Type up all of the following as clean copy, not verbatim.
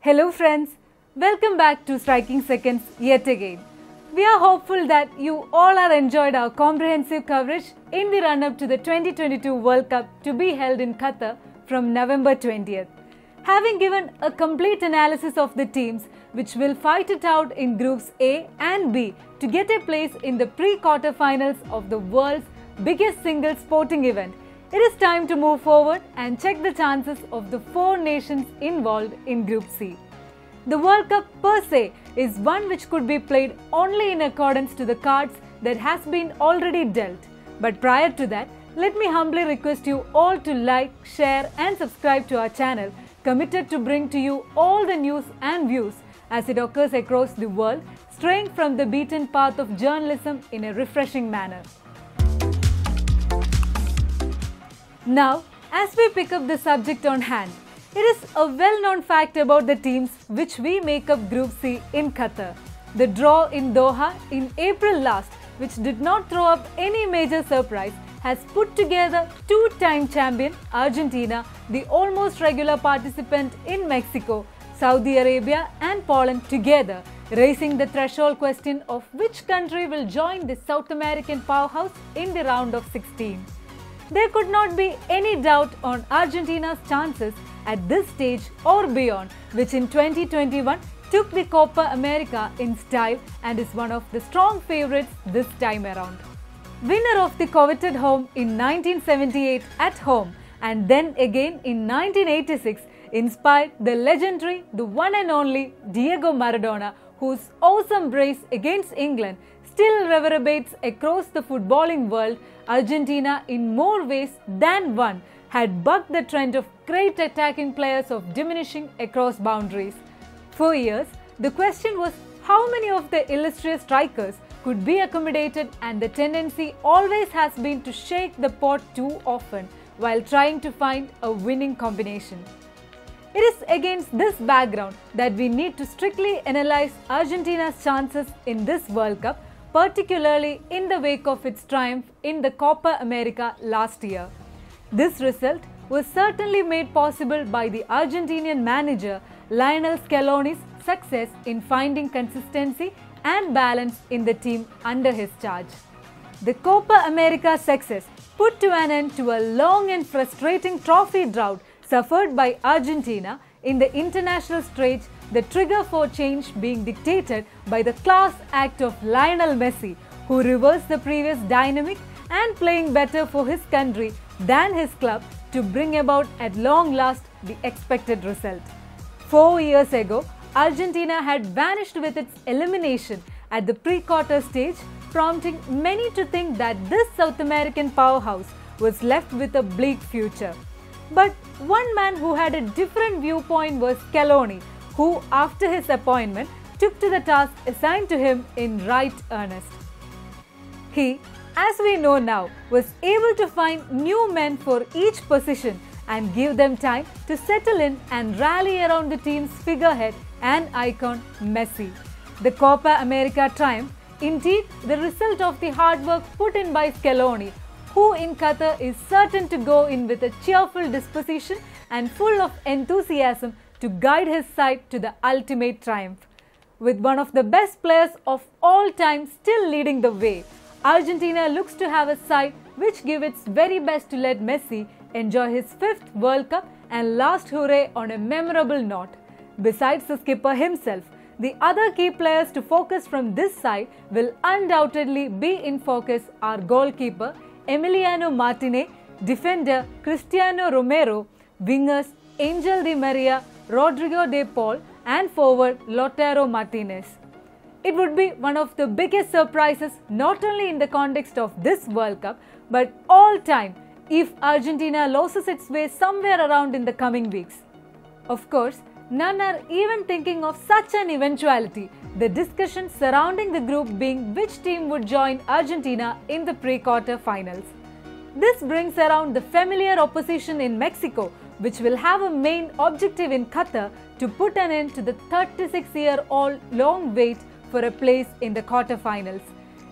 Hello friends, welcome back to Striking Seconds yet again. We are hopeful that you all are enjoyed our comprehensive coverage in the run-up to the 2022 World Cup to be held in Qatar from November 20th. Having given a complete analysis of the teams which will fight it out in groups A and B to get a place in the pre-quarterfinals of the world's biggest single sporting event, it is time to move forward and check the chances of the four nations involved in Group C. The World Cup per se is one which could be played only in accordance to the cards that has been already dealt. But prior to that, let me humbly request you all to like, share and subscribe to our channel, committed to bring to you all the news and views as it occurs across the world, straying from the beaten path of journalism in a refreshing manner. Now, as we pick up the subject on hand, it is a well-known fact about the teams which we make up Group C in Qatar. The draw in Doha in April last, which did not throw up any major surprise, has put together two-time champion Argentina, the almost regular participant in Mexico, Saudi Arabia and Poland together, raising the threshold question of which country will join the South American powerhouse in the round of 16. There could not be any doubt on Argentina's chances at this stage or beyond, which in 2021 took the Copa America in style and is one of the strong favourites this time around. Winner of the coveted home in 1978 at home and then again in 1986 inspired the legendary, the one and only Diego Maradona, whose awesome brace against England still reverberates across the footballing world. Argentina, in more ways than one, had bucked the trend of great attacking players of diminishing across boundaries. For years, the question was how many of the illustrious strikers could be accommodated, and the tendency always has been to shake the pot too often while trying to find a winning combination. It is against this background that we need to strictly analyze Argentina's chances in this World Cup, particularly in the wake of its triumph in the Copa America last year. This result was certainly made possible by the Argentinian manager Lionel Scaloni's success in finding consistency and balance in the team under his charge. The Copa America success put to an end to a long and frustrating trophy drought suffered by Argentina in the international stage, the trigger for change being dictated by the class act of Lionel Messi, who reversed the previous dynamic and playing better for his country than his club to bring about at long last the expected result. 4 years ago, Argentina had vanished with its elimination at the pre-quarter stage, prompting many to think that this South American powerhouse was left with a bleak future. But one man who had a different viewpoint was Scaloni, who after his appointment took to the task assigned to him in right earnest. He, as we know now, was able to find new men for each position and give them time to settle in and rally around the team's figurehead and icon Messi. The Copa America triumph, indeed the result of the hard work put in by Scaloni, who in Qatar is certain to go in with a cheerful disposition and full of enthusiasm to guide his side to the ultimate triumph. With one of the best players of all time still leading the way, Argentina looks to have a side which gives its very best to let Messi enjoy his 5th World Cup and last hurrah on a memorable note. Besides the skipper himself, the other key players to focus from this side will undoubtedly be in focus are goalkeeper Emiliano Martinez, defender Cristiano Romero, wingers Angel Di Maria, Rodrigo de Paul and forward Lautaro Martinez. It would be one of the biggest surprises not only in the context of this World Cup but all time if Argentina loses its way somewhere around in the coming weeks. Of course, none are even thinking of such an eventuality, the discussion surrounding the group being which team would join Argentina in the pre-quarter finals. This brings around the familiar opposition in Mexico, which will have a main objective in Qatar to put an end to the 36-year-old long wait for a place in the quarterfinals.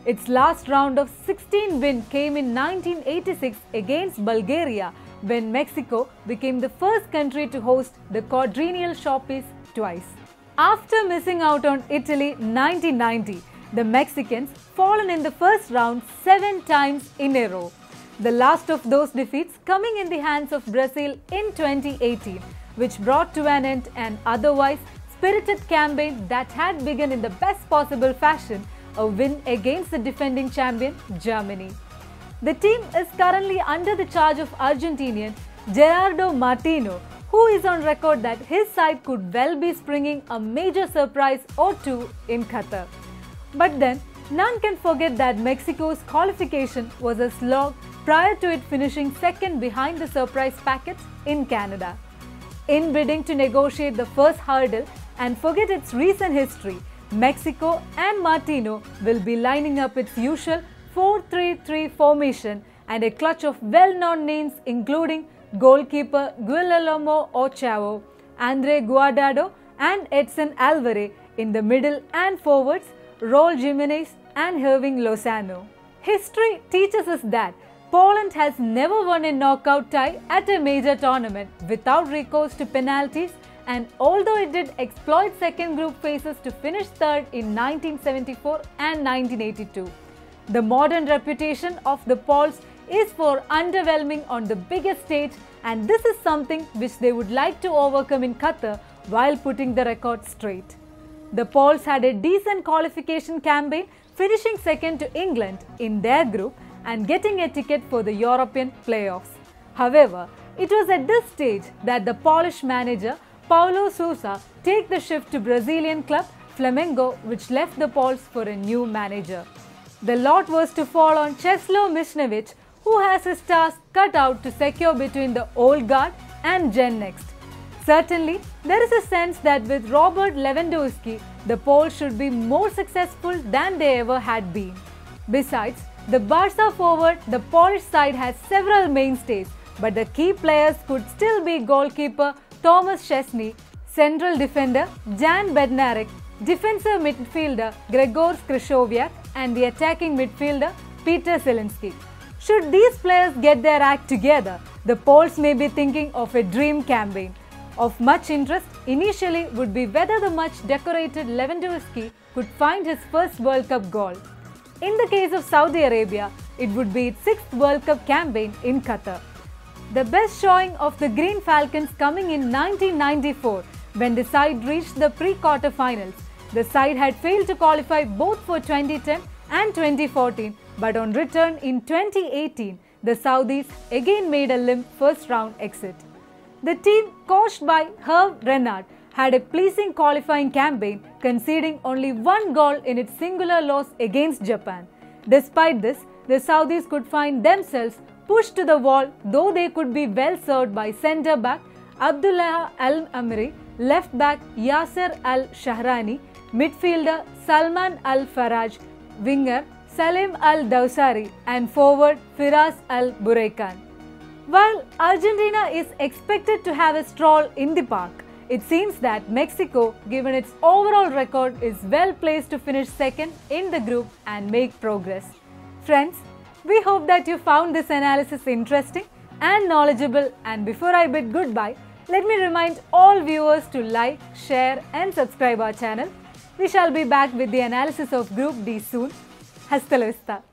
Its last round of 16 win came in 1986 against Bulgaria, when Mexico became the first country to host the quadrennial showpiece twice. After missing out on Italy 1990, the Mexicans fallen in the first round 7 times in a row. The last of those defeats coming in the hands of Brazil in 2018, which brought to an end an otherwise spirited campaign that had begun in the best possible fashion, a win against the defending champion Germany. The team is currently under the charge of Argentinian Gerardo Martino, who is on record that his side could well be springing a major surprise or two in Qatar. But then, none can forget that Mexico's qualification was a slog prior to it finishing second behind the surprise packet in Canada. In bidding to negotiate the first hurdle and forget its recent history, Mexico and Martino will be lining up its usual 4-3-3 formation and a clutch of well-known names including goalkeeper Guillermo Ochoa, Andre Guardado and Edson Alvarez in the middle, and forwards Raul Jimenez and Irving Lozano. History teaches us that Poland has never won a knockout tie at a major tournament without recourse to penalties, and although it did exploit second group phases to finish third in 1974 and 1982, the modern reputation of the Poles is for underwhelming on the biggest stage, and this is something which they would like to overcome in Qatar while putting the record straight. The Poles had a decent qualification campaign, finishing second to England in their group and getting a ticket for the European playoffs. However, it was at this stage that the Polish manager Paulo Sousa took the shift to Brazilian club Flamengo, which left the Poles for a new manager. The lot was to fall on Czesław Michniewicz, who has his task cut out to secure between the old guard and Gen Next. Certainly, there is a sense that with Robert Lewandowski, the Poles should be more successful than they ever had been. Besides, the Barca forward, the Polish side has several mainstays, but the key players could still be goalkeeper Thomas Szczesny, central defender Jan Bednarek, defensive midfielder Gregor Krychowiak, and the attacking midfielder Peter Zielinski. Should these players get their act together, the Poles may be thinking of a dream campaign. Of much interest initially would be whether the much decorated Lewandowski could find his first World Cup goal. In the case of Saudi Arabia, it would be its 6th World Cup campaign in Qatar. The best showing of the Green Falcons coming in 1994, when the side reached the pre-quarterfinals. The side had failed to qualify both for 2010 and 2014, but on return in 2018, the Saudis again made a limp first-round exit. The team, coached by Hervé Renard, had a pleasing qualifying campaign, conceding only 1 goal in its singular loss against Japan. Despite this, the Saudis could find themselves pushed to the wall, though they could be well served by centre-back Abdullah Al-Amri, left-back Yasser Al-Shahrani, midfielder Salman Al-Faraj, winger Salim Al-Dawsari, and forward Firas Al-Buraikan. While Argentina is expected to have a stroll in the park, it seems that Mexico, given its overall record, is well placed to finish second in the group and make progress. Friends, we hope that you found this analysis interesting and knowledgeable, and before I bid goodbye, let me remind all viewers to like, share and subscribe our channel. We shall be back with the analysis of Group D soon. Hasta la vista.